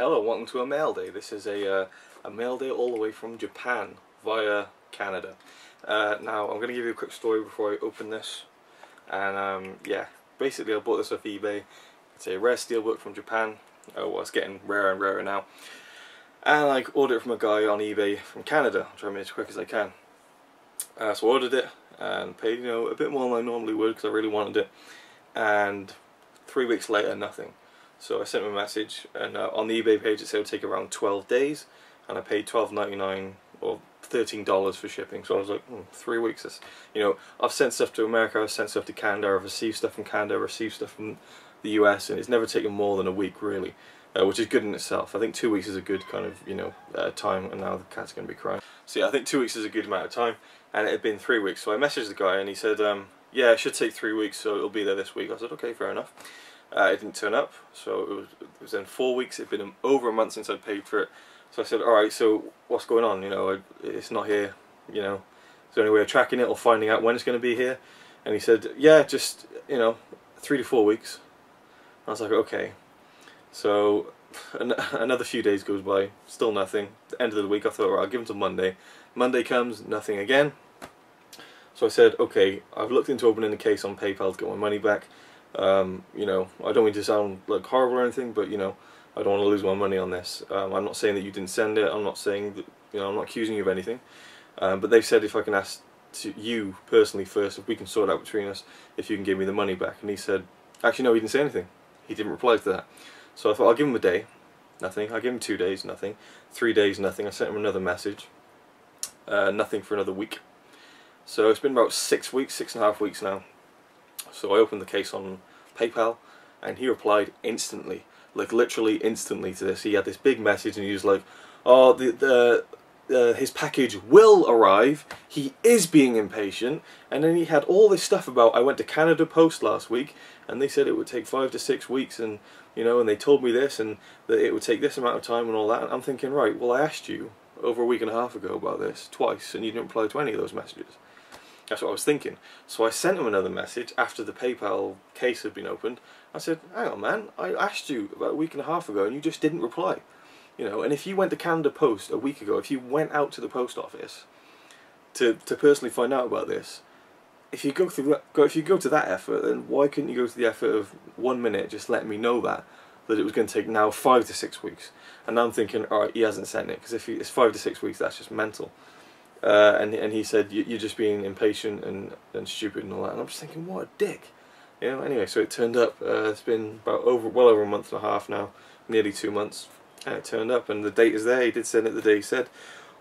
Hello, welcome to a mail day. This is a mail day all the way from Japan via Canada. Now, I'm going to give you a quick story before I open this. And yeah, basically I bought this off eBay. It's a rare steelbook from Japan. Well, it's getting rarer and rarer now. And I ordered it from a guy on eBay from Canada. I'm trying to make it as quick as I can. So I ordered it and paid, you know, a bit more than I normally would because I really wanted it. And 3 weeks later, nothing. So I sent him a message, and on the eBay page it said it would take around 12 days, and I paid $12.99 or $13 for shipping. So I was like, 3 weeks. That's, you know, I've sent stuff to America, I've sent stuff to Canada, I've received stuff from Canada, I've received stuff from the US, and it's never taken more than a week really, which is good in itself. I think 2 weeks is a good kind of, you know, time, and now the cat's going to be crying. So yeah, I think 2 weeks is a good amount of time, and it had been 3 weeks. So I messaged the guy, and he said, yeah, it should take 3 weeks, so it'll be there this week. I said, okay, fair enough. It didn't turn up, so it was then 4 weeks. It'd been over a month since I'd paid for it. So I said, alright, so what's going on? You know, it's not here, you know. Is there any way of tracking it or finding out when it's going to be here? And he said, yeah, just, you know, 3 to 4 weeks. I was like, okay. So another few days goes by, still nothing. At the end of the week I thought, alright, I'll give him till Monday. Monday comes, nothing again. So I said, okay, I've looked into opening the case on PayPal to get my money back. You know, I don't mean to sound like horrible or anything, but you know, I don't want to lose my money on this. I'm not saying that you didn't send it. I'm not saying that, you know, I'm not accusing you of anything. But they've said if I can ask you personally first, if we can sort out between us, if you can give me the money back. And he said, actually no, he didn't say anything. He didn't reply to that. So I thought I'll give him a day, nothing. I'll give him 2 days, nothing. 3 days, nothing. I sent him another message, nothing for another week. So it's been about 6 weeks, 6.5 weeks now. So I opened the case on PayPal, and he replied instantly, like literally instantly to this. He had this big message, and he was like, "Oh, his package will arrive. He is being impatient." And then he had all this stuff about, I went to Canada Post last week, and they said it would take 5 to 6 weeks, and you know, and they told me this, and that it would take this amount of time, and all that. And I'm thinking, right, well, I asked you over a week and a half ago about this twice, and you didn't reply to any of those messages. That's what I was thinking. So I sent him another message after the PayPal case had been opened. I said, hang on man, I asked you about a week and a half ago and you just didn't reply. You know, and if you went to Canada Post a week ago, if you went out to the post office to personally find out about this, if you go to that effort, then why couldn't you go to the effort of 1 minute just letting me know that it was going to take now 5 to 6 weeks? And now I'm thinking, alright, he hasn't sent it, because if it's 5 to 6 weeks, that's just mental. And he said, you're just being impatient and stupid and all that. And I'm just thinking, what a dick. You know, anyway, so it turned up. It's been about well over a month and a half now, nearly 2 months. And it turned up, and the date is there. He did send it the day he said.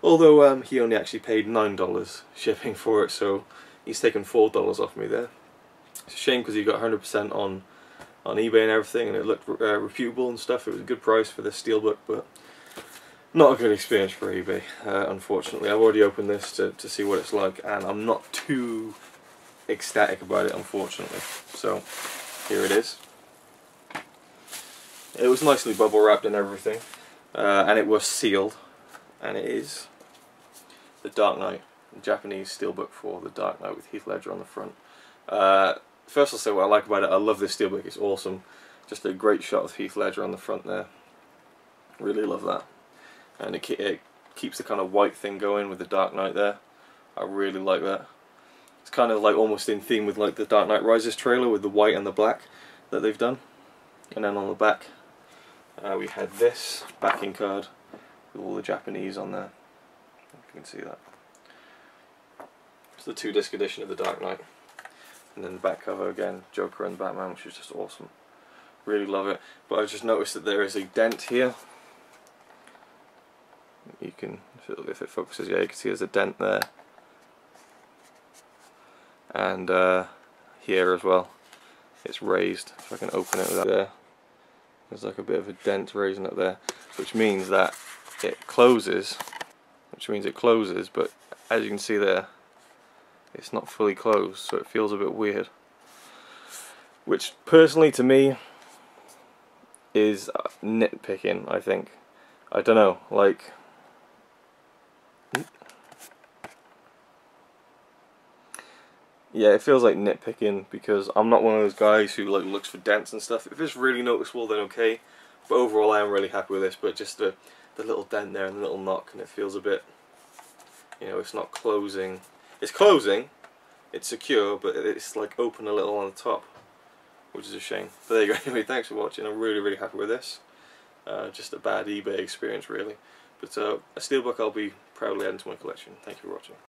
Although he only actually paid $9 shipping for it, so he's taken $4 off me there. It's a shame because he got 100% on eBay and everything, and it looked reputable and stuff. It was a good price for this steelbook, but not a good experience for eBay, unfortunately. I've already opened this to see what it's like, and I'm not too ecstatic about it, unfortunately. So, here it is. It was nicely bubble wrapped and everything, and it was sealed, and it is the Dark Knight, the Japanese steelbook for the Dark Knight with Heath Ledger on the front. First I'll say what I like about it. I love this steelbook, it's awesome. Just a great shot of Heath Ledger on the front there. Really love that. And it keeps the kind of white thing going with the Dark Knight there. I really like that. It's kind of like almost in theme with like the Dark Knight Rises trailer with the white and the black that they've done. And then on the back we had this backing card with all the Japanese on there. If you can see that. It's the 2-disc edition of the Dark Knight. And then the back cover again, Joker and Batman, which is just awesome. Really love it. But I've just noticed that there is a dent here. You can, if it focuses, yeah, you can see there's a dent there, and here as well, it's raised. If I can open it without there, there's like a bit of a dent raising up there, which means that it closes. But as you can see there, it's not fully closed, so it feels a bit weird. Which personally, to me, is nitpicking. I think. I don't know, like. Yeah, it feels like nitpicking because I'm not one of those guys who like looks for dents and stuff. If it's really noticeable, then okay. But overall I am really happy with this, but just the little dent there and the little knock, and it feels a bit, you know, it's not closing. It's closing, it's secure, but it's like open a little on the top, which is a shame. But there you go. Anyway, thanks for watching. I'm really happy with this. Just a bad eBay experience really, but a Steelbook I'll be proudly adding to my collection. Thank you for watching.